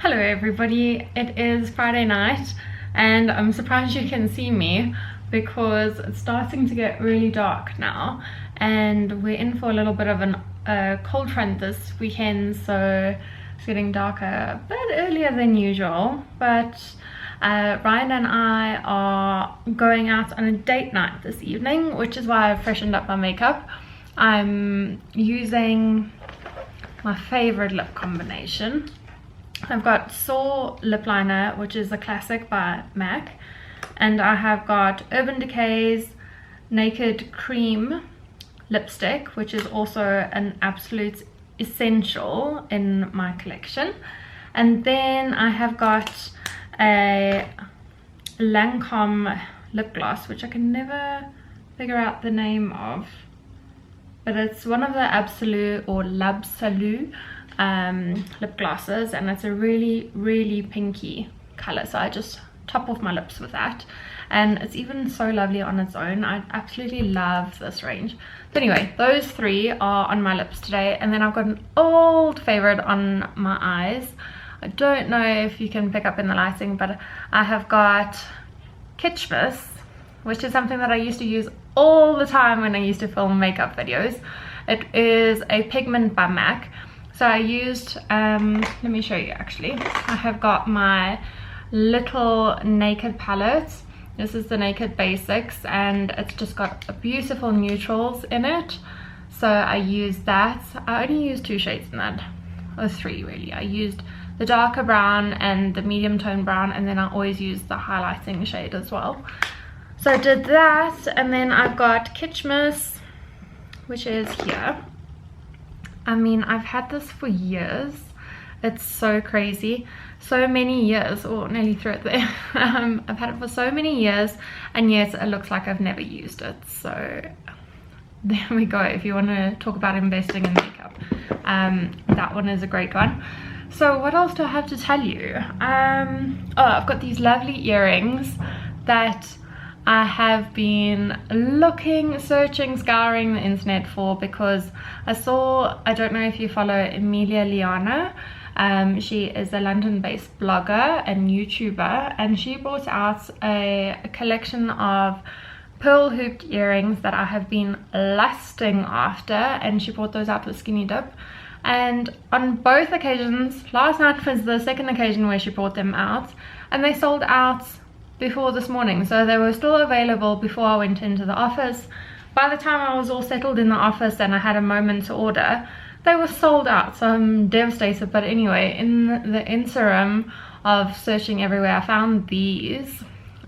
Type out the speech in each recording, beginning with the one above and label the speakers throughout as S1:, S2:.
S1: Hello everybody, it is Friday night and I'm surprised you can see me because it's starting to get really dark now and we're in for a little bit of a cold front this weekend, so it's getting darker a bit earlier than usual. But Ryan and I are going out on a date night this evening, which is why I've freshened up my makeup. I'm using my favorite lip combination. I've got Soar lip liner, which is a classic by MAC, and I have got Urban Decay's Naked Cream lipstick, which is also an absolute essential in my collection. And then I have got a Lancome lip gloss, which I can never figure out the name of, but it's one of the Absolute or L'Absolu lip glosses, and it's a really pinky color, so I just top off my lips with that, and it's even so lovely on its own. I absolutely love this range. So anyway, those three are on my lips today, and then I've got an old favorite on my eyes. I don't know if you can pick up in the lighting, but I have got Kitschmas, which is something that I used to use all the time when I used to film makeup videos. It is a pigment by MAC. So I used, let me show you actually. I have got my little Naked palette. This is the Naked Basics, and it's just got beautiful neutrals in it. So I used that. I only used 2 shades in that, or 3 really. I used the darker brown and the medium tone brown, and then I always use the highlighting shade as well. So I did that, and then I've got Kitschmas, which is here. I mean, I've had this for years. It's so crazy. So many years, or nearly through it there. I've had it for so many years, and yet it looks like I've never used it. So there we go. If you want to talk about investing in makeup, that one is a great one. So what else do I have to tell you? Oh, I've got these lovely earrings that I have been looking, searching, scouring the internet for, because I saw, I don't know if you follow Emilia Liana, she is a London-based blogger and YouTuber, and she brought out a collection of pearl hooped earrings that I have been lusting after, and she brought those out with Skinny Dip. And on both occasions, last night was the second occasion where she brought them out, and they sold out before this morning, so they were still available before I went into the office. By the time I was all settled in the office and I had a moment to order, they were sold out, so I'm devastated. But anyway, in the interim of searching everywhere, I found these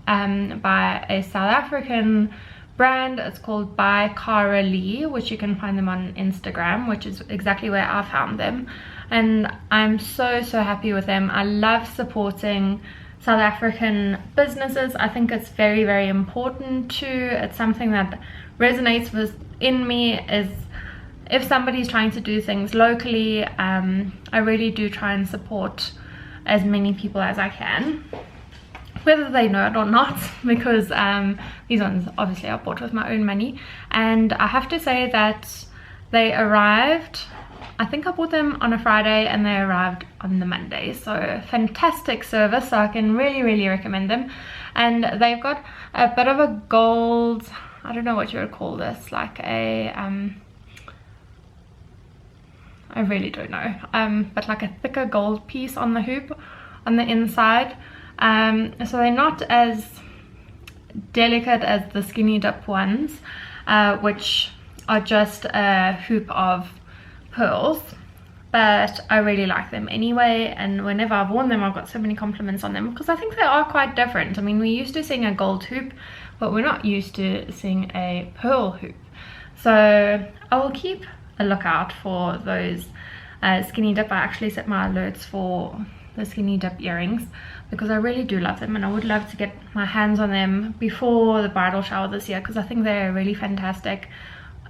S1: by a South African brand. It's called by Cara Lee, which you can find them on Instagram, which is exactly where I found them, and I'm so happy with them. I love supporting South African businesses. I think it's very important too. It's something that resonates within me, is if somebody's trying to do things locally, I really do try and support as many people as I can, whether they know it or not, because these ones obviously I bought with my own money. And I have to say that they arrived, I think I bought them on a Friday and they arrived on the Monday. So fantastic service, so I can really recommend them. And they've got a bit of a gold, I don't know what you would call this, like a I really don't know, but like a thicker gold piece on the hoop on the inside. So they're not as delicate as the Skinny Dip ones, which are just a hoop of pearls, but I really like them anyway. And whenever I've worn them, I've got so many compliments on them, because I think they are quite different. I mean, we're used to seeing a gold hoop, but we're not used to seeing a pearl hoop. So I will keep a lookout for those Skinny Dip. I actually set my alerts for the Skinny Dip earrings because I really do love them, and I would love to get my hands on them before the bridal shower this year, because I think they're really fantastic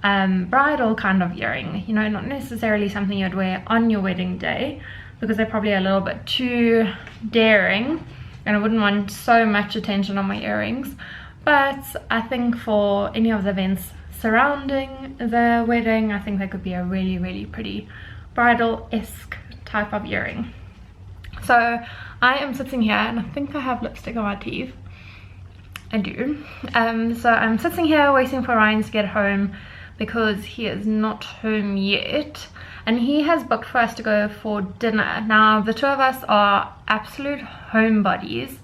S1: bridal kind of earring, you know, not necessarily something you'd wear on your wedding day, because they're probably a little bit too daring and I wouldn't want so much attention on my earrings. But I think for any of the events surrounding the wedding, I think they could be a really pretty bridal-esque type of earring. So I am sitting here and I think I have lipstick on my teeth. I do. So I'm sitting here waiting for Ryan to get home because he is not home yet, and he has booked for us to go for dinner. Now the two of us are absolute homebodies.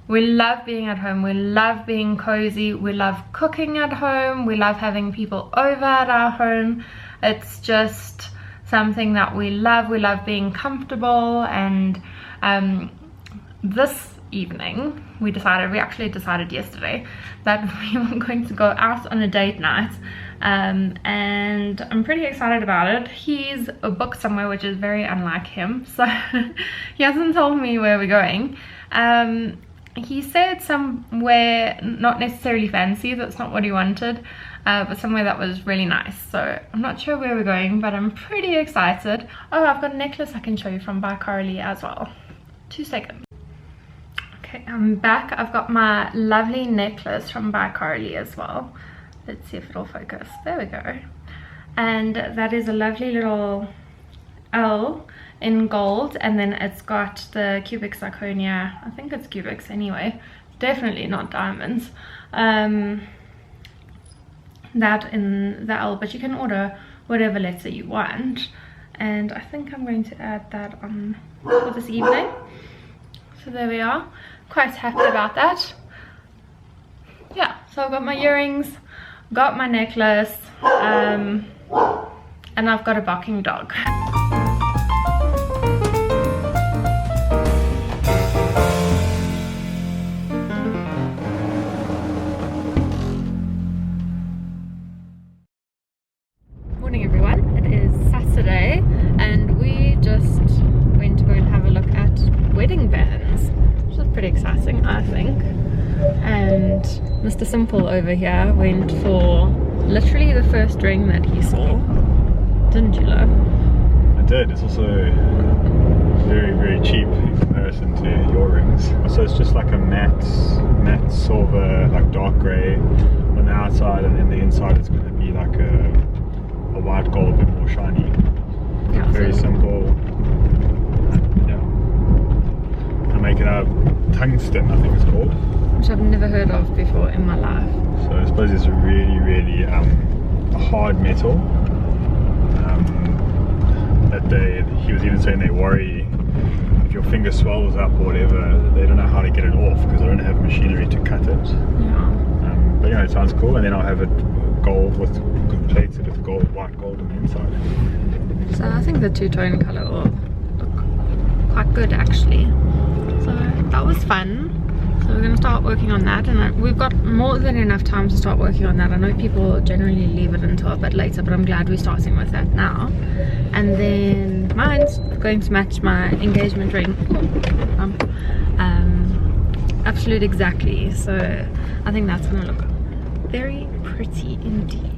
S1: We love being at home, we love being cozy, we love cooking at home, we love having people over at our home. It's just something that we love being comfortable. And this evening we actually decided yesterday that we were going to go out on a date night, and I'm pretty excited about it. He's booked somewhere which is very unlike him, so he hasn't told me where we're going. He said somewhere not necessarily fancy, that's not what he wanted, but somewhere that was really nice. So I'm not sure where we're going, but I'm pretty excited. Oh, I've got a necklace I can show you from bridal as well. 2 seconds. Okay, I'm back. I've got my lovely necklace from bridal as well. Let's see if it'll focus. There we go. And that is a lovely little L in gold, and then it's got the cubic zirconia. I think it's cubics anyway, definitely not diamonds. That in the L, but you can order whatever letter you want, and I think I'm going to add that on for this evening. So there we are, quite happy about that. Yeah, so I've got my earrings, got my necklace, and I've got a barking dog. Morning everyone, it is Saturday and we just went to go and have a look at wedding bands, which is pretty exciting, I think. And Mr. Simple over here went for literally the first ring that he saw, didn't you, love?
S2: I did. It's also very, very cheap in comparison to your rings. So it's just like a matte silver, like dark grey on the outside, and then the inside is going to be like a white gold, a bit more shiny. Yeah, very simple. Yeah. I make it out of tungsten, I think it's called,
S1: which I've never heard of before in my life.
S2: So I suppose it's a really, really hard metal. He was even saying they worry if your finger swells up or whatever, they don't know how to get it off because they don't have machinery to cut it. Yeah. But it sounds cool, and then I'll have it gold with plated with gold, white gold on the inside.
S1: So I think the two-tone colour will look quite good actually. So that was fun. So we're going to start working on that, and we've got more than enough time to start working on that. I know people generally leave it until a bit later, but I'm glad we're starting with that now. And then mine's going to match my engagement ring. Absolute exactly. So I think that's going to look very pretty indeed.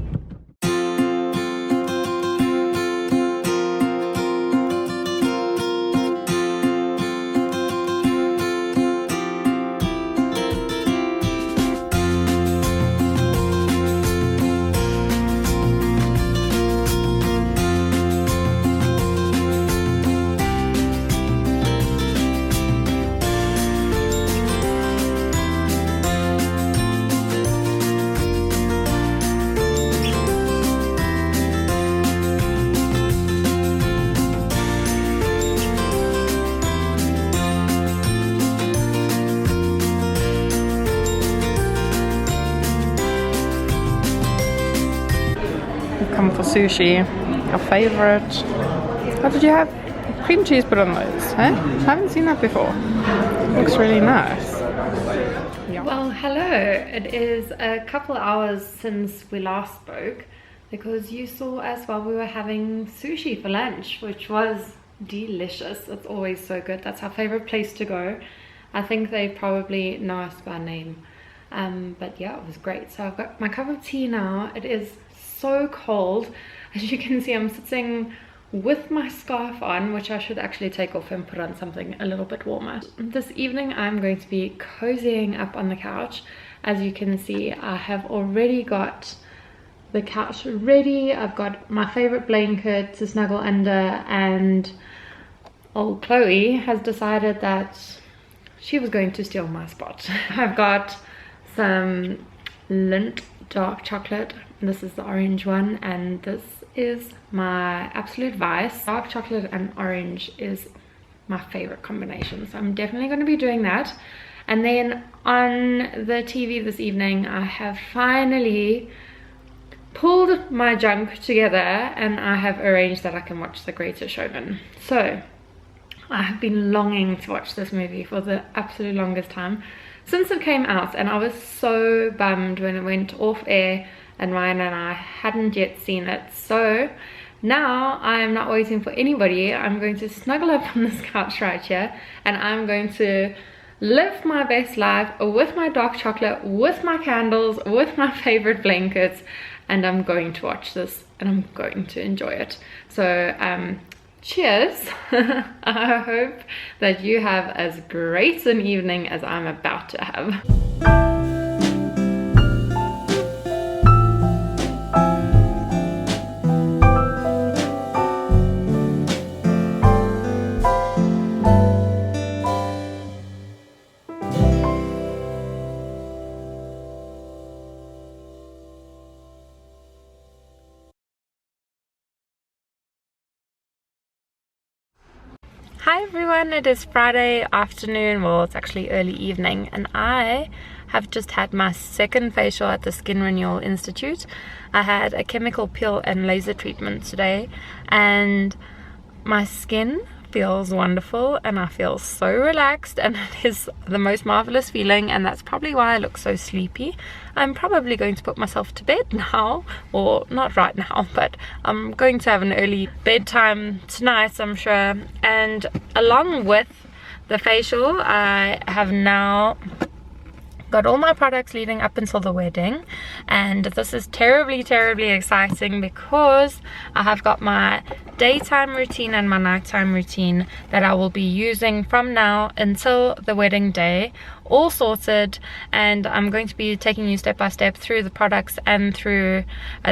S1: Come for sushi, your favorite. What did you have? Cream cheese put on those, huh? I haven't seen that before. Looks really nice. Yeah. Well, hello. It is a couple hours since we last spoke, because you saw us while we were having sushi for lunch, which was delicious. It's always so good. That's our favorite place to go. I think they probably know us by name. But yeah, it was great. So I've got my cup of tea now. It is so cold. As you can see, I'm sitting with my scarf on, which I should actually take off and put on something a little bit warmer. This evening I'm going to be cozying up on the couch. As you can see, I have already got the couch ready. I've got my favorite blanket to snuggle under, and old Chloe has decided that she was going to steal my spot. I've got some Lindt dark chocolate. This is the orange one, and this is my absolute vice. Dark chocolate and orange is my favorite combination, so I'm definitely going to be doing that. And then on the TV this evening, I have finally pulled my junk together and I have arranged that I can watch The Greatest Showman. So I have been longing to watch this movie for the absolute longest time since it came out, and I was so bummed when it went off air and Ryan and I hadn't yet seen it. So now I am not waiting for anybody. I'm going to snuggle up on this couch right here and I'm going to live my best life with my dark chocolate, with my candles, with my favorite blankets, and I'm going to watch this and I'm going to enjoy it. So cheers. I hope that you have as great an evening as I'm about to have. Hi everyone, it is Friday afternoon, well it's actually early evening, and I have just had my second facial at the Skin Renewal Institute. I had a chemical peel and laser treatment today and my skin feels wonderful and I feel so relaxed, and it is the most marvelous feeling, and that's probably why I look so sleepy. I'm probably going to put myself to bed now, or not right now, but I'm going to have an early bedtime tonight, I'm sure. And along with the facial, I have now got all my products leading up until the wedding, and this is terribly exciting because I have got my daytime routine and my nighttime routine that I will be using from now until the wedding day all sorted, and I'm going to be taking you step by step through the products and through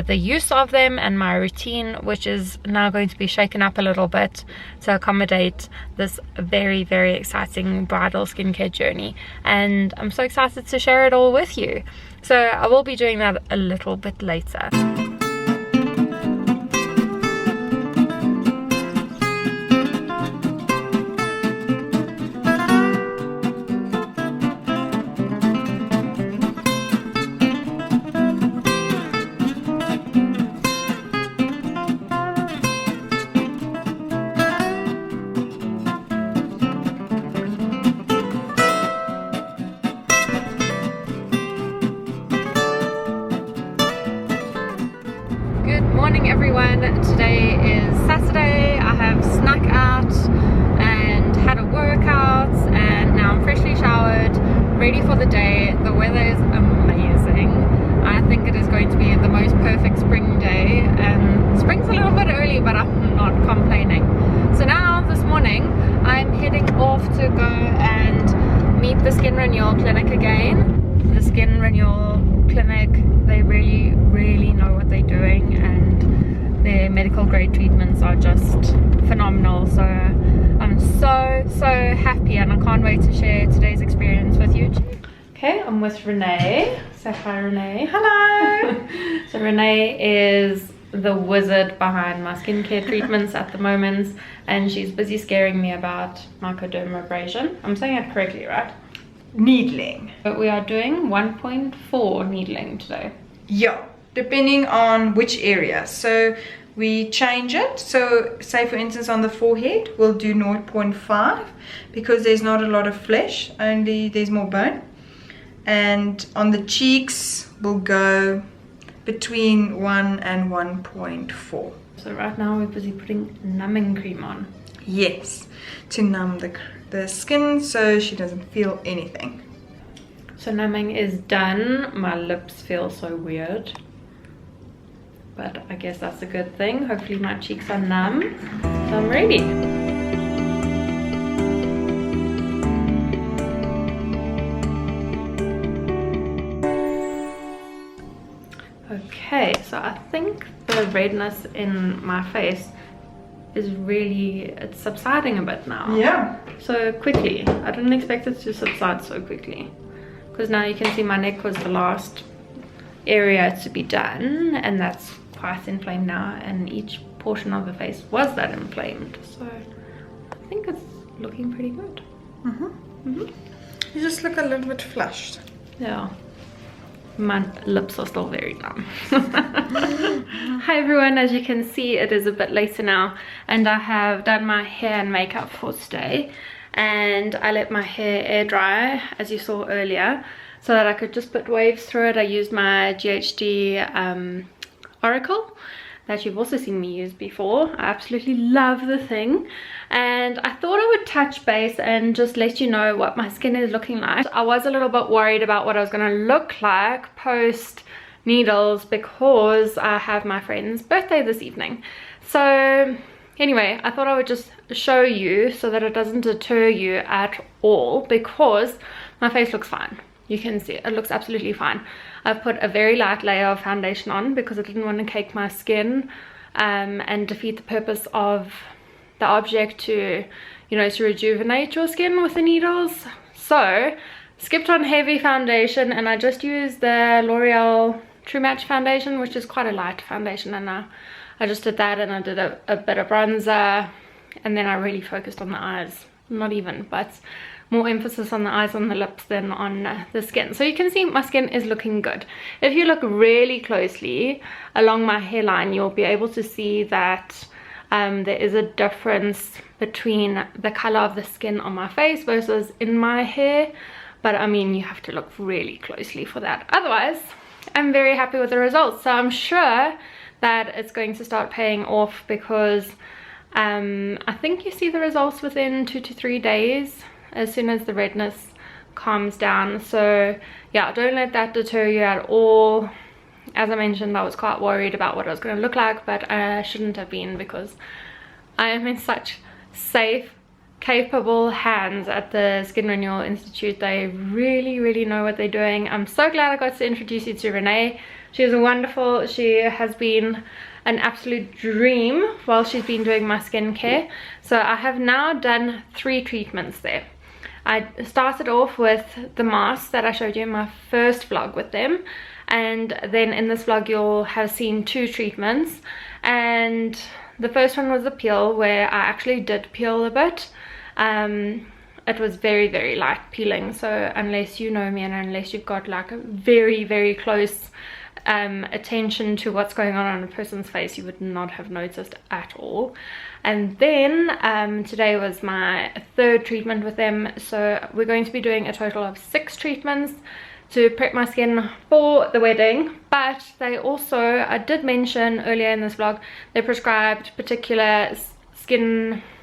S1: the use of them and my routine, which is now going to be shaken up a little bit to accommodate this very exciting bridal skincare journey, and I'm so excited to share it all with you. So I will be doing that a little bit later. Everyone, today is Saturday. I have snuck out and had a workout, and now I'm freshly showered, ready for the day. The weather is amazing. I think it is going to be the most perfect spring day, and spring's a little bit early, but I'm not complaining. So now this morning I'm heading off to go and meet the Skin Renewal Clinic again. The Skin Renewal Clinic, they really know what they're doing, and their medical grade treatments are just phenomenal. So I'm so happy, and I can't wait to share today's experience with you. Okay, I'm with Renee. Say hi, Renee. Hello. So Renee is the wizard behind my skincare treatments at the moment, and she's busy scaring me about microdermabrasion. I'm saying it correctly, right?
S3: Needling.
S1: But we are doing 1.4 needling today.
S3: Yeah, depending on which area. So we change it. So say for instance on the forehead we'll do 0.5 because there's not a lot of flesh, only there's more bone. And on the cheeks we'll go between 1 and 1.4.
S1: So right now we're busy putting numbing cream on.
S3: Yes, to numb the skin so she doesn't feel anything.
S1: So numbing is done. My lips feel so weird, but I guess that's a good thing. Hopefully my cheeks are numb, so I'm ready. Okay, so I think the redness in my face is really, it's subsiding a bit now.
S3: Yeah.
S1: So quickly. I didn't expect it to subside so quickly. Because now you can see my neck was the last area to be done, and that's quite inflamed now, and each portion of the face was that inflamed. So I think it's looking pretty good.
S3: You just look a little bit flushed.
S1: Yeah. My lips are still very numb. Hi everyone, as you can see it is a bit later now, and I have done my hair and makeup for today, and I let my hair air dry as you saw earlier so that I could just put waves through it. I used my GHD Oracle that you've also seen me use before. I absolutely love the thing, and I thought I would touch base and just let you know what my skin is looking like. I was a little bit worried about what I was going to look like post needles because I have my friend's birthday this evening. So anyway, I thought I would just show you so that it doesn't deter you at all, because my face looks fine. You can see it looks absolutely fine. I've put a very light layer of foundation on because I didn't want to cake my skin and defeat the purpose of the object to, you know, to rejuvenate your skin with the needles. So skipped on heavy foundation, and I just used the L'Oreal True Match foundation, which is quite a light foundation, and I just did that, and I did a bit of bronzer, and then I really focused on the eyes. Not even, but more emphasis on the eyes, on the lips than on the skin. So you can see my skin is looking good. If you look really closely along my hairline, you'll be able to see that there is a difference between the color of the skin on my face versus in my hair, but I mean, you have to look really closely for that. Otherwise, I'm very happy with the results. So I'm sure that it's going to start paying off, because I think you see the results within 2 to 3 days as soon as the redness calms down. So yeah, don't let that deter you at all. As I mentioned, I was quite worried about what I was going to look like, but I shouldn't have been, because I am in such safe, capable hands at the Skin Renewal Institute. They really know what they're doing. I'm so glad I got to introduce you to Renee. She is wonderful. She has been an absolute dream while she's been doing my skincare. So I have now done 3 treatments there. I started off with the mask that I showed you in my first vlog with them, and then in this vlog you'll have seen 2 treatments, and the first one was a peel, where I actually did peel a bit. It was very light peeling, so unless you know me and unless you've got like a very close attention to what's going on a person's face, you would not have noticed at all. And then today was my 3rd treatment with them, so we're going to be doing a total of 6 treatments to prep my skin for the wedding. But they also, I did mention earlier in this vlog, they prescribed particular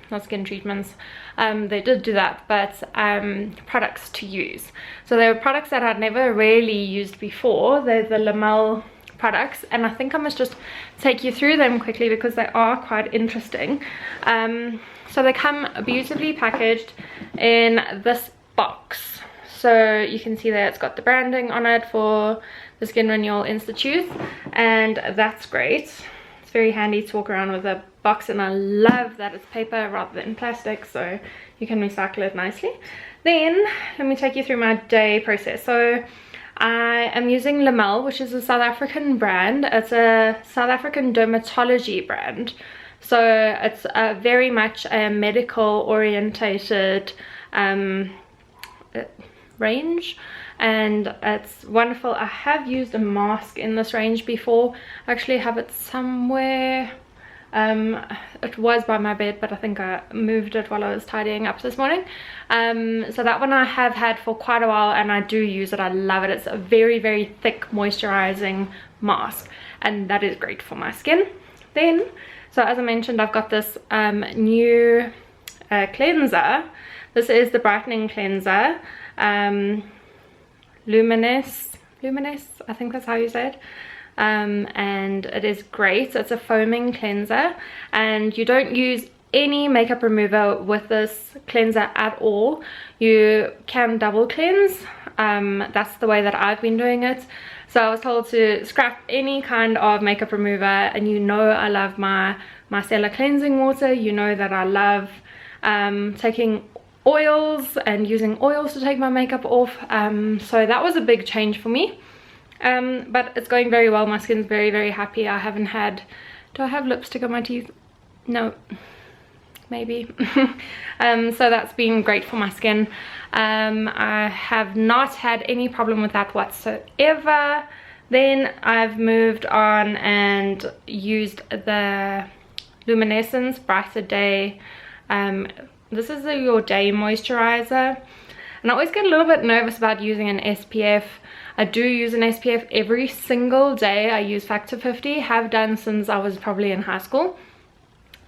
S1: not skin treatments, they did do that, but products to use. So they were products that I'd never really used before. They're the Lamel products, and I think I must just take you through them quickly because they are quite interesting. So they come beautifully packaged in this box. So you can see that it's got the branding on it for the Skin Renewal Institute, and that's great. It's very handy to walk around with a box, and I love that it's paper rather than plastic, so you can recycle it nicely. Then let me take you through my day process. So I am using Lamel, which is a South African brand. It's a South African dermatology brand, so it's very much a medical orientated range, and it's wonderful. I have used a mask in this range before. I actually have it somewhere. It was by my bed, but I think I moved it while I was tidying up this morning. So that one I have had for quite a while, and I do use it. I love it. It's a very thick moisturizing mask, and that is great for my skin. Then, so as I mentioned, I've got this new cleanser. This is the brightening cleanser, Luminous, I think that's how you say it. And it is great. It's a foaming cleanser, and you don't use any makeup remover with this cleanser at all. You can double cleanse. That's the way that I've been doing it. So I was told to scrap any kind of makeup remover, and you know I love my micellar cleansing water. You know that I love taking oils and using oils to take my makeup off, so that was a big change for me, but it's going very well. My skin's very, very happy. I haven't had, do I have lipstick on my teeth? No, maybe. So that's been great for my skin. I have not had any problem with that whatsoever. Then I've moved on and used the Luminescence Brighter Day. This is your day moisturizer, and I always get a little bit nervous about using an SPF. I do use an SPF every single day. I use factor 50, have done since I was probably in high school.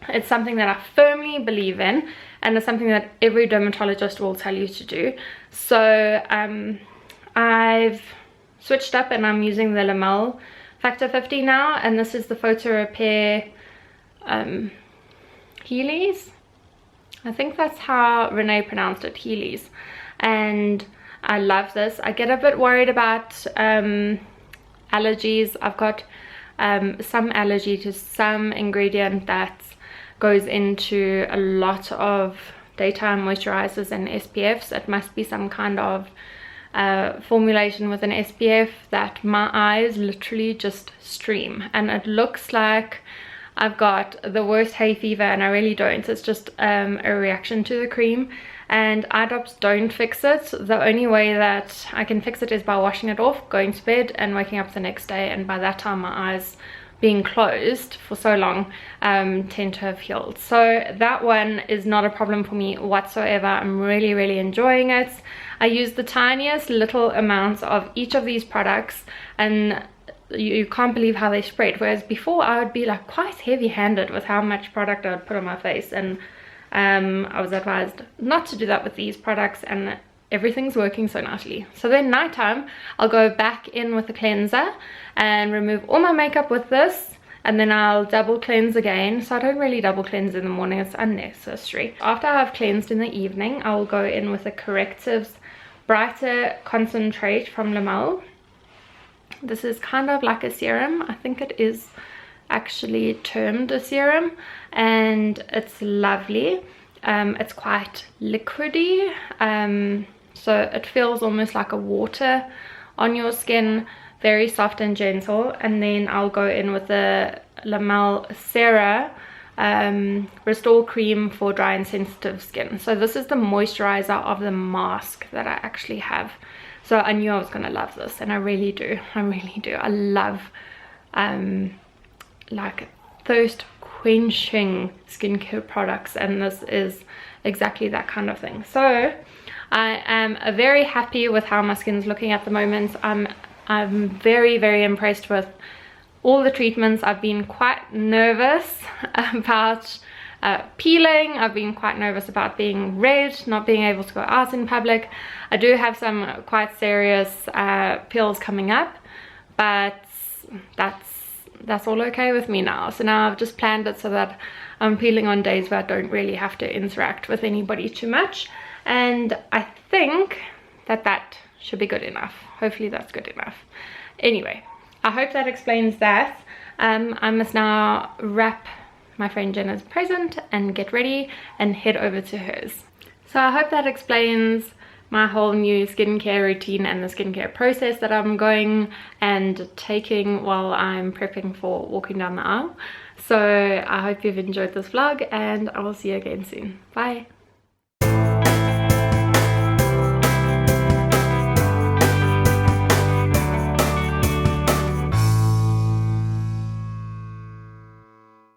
S1: It's something that I firmly believe in, and it's something that every dermatologist will tell you to do. So I've switched up and I'm using the Lamel factor 50 now, and this is the Photo Repair Heelys. I think that's how Renee pronounced it, Heelys, and I love this. I get a bit worried about allergies. I've got some allergy to some ingredient that goes into a lot of daytime moisturizers and SPFs. It must be some kind of formulation with an SPF that my eyes literally just stream, and it looks like I've got the worst hay fever, and I really don't. It's just a reaction to the cream, and eye drops don't fix it. The only way that I can fix it is by washing it off, going to bed and waking up the next day, and by that time my eyes being closed for so long tend to have healed. So that one is not a problem for me whatsoever. I'm really, really enjoying it. I use the tiniest little amounts of each of these products, and you can't believe how they spread, whereas before I would be like quite heavy-handed with how much product I would put on my face, and I was advised not to do that with these products, and everything's working so nicely. So then nighttime I'll go back in with the cleanser and remove all my makeup with this, and then I'll double cleanse again. So I don't really double cleanse in the morning, it's unnecessary. After I've cleansed in the evening, I will go in with the Correctives Brighter Concentrate from Lamel. This is kind of like a serum. I think it is actually termed a serum, and it's lovely. It's quite liquidy, so it feels almost like a water on your skin, very soft and gentle. And then I'll go in with the Lamel Cera Restore Cream for dry and sensitive skin. So this is the moisturizer of the mask that I actually have. So I knew I was gonna love this, and I really do. I really do. I love like thirst quenching skincare products, and this is exactly that kind of thing. So I am very happy with how my skin's looking at the moment. I'm very, very impressed with all the treatments. I've been quite nervous about peeling. I've been quite nervous about being red, not being able to go out in public. I do have some quite serious peels coming up, but that's all okay with me now. So now I've just planned it so that I'm peeling on days where I don't really have to interact with anybody too much, and I think that should be good enough. Hopefully that's good enough. Anyway, I hope that explains that. I must now wrap my friend Jenna's present and get ready and head over to hers. So I hope that explains my whole new skincare routine and the skincare process that I'm going and taking while I'm prepping for walking down the aisle. So I hope you've enjoyed this vlog, and I will see you again soon. Bye.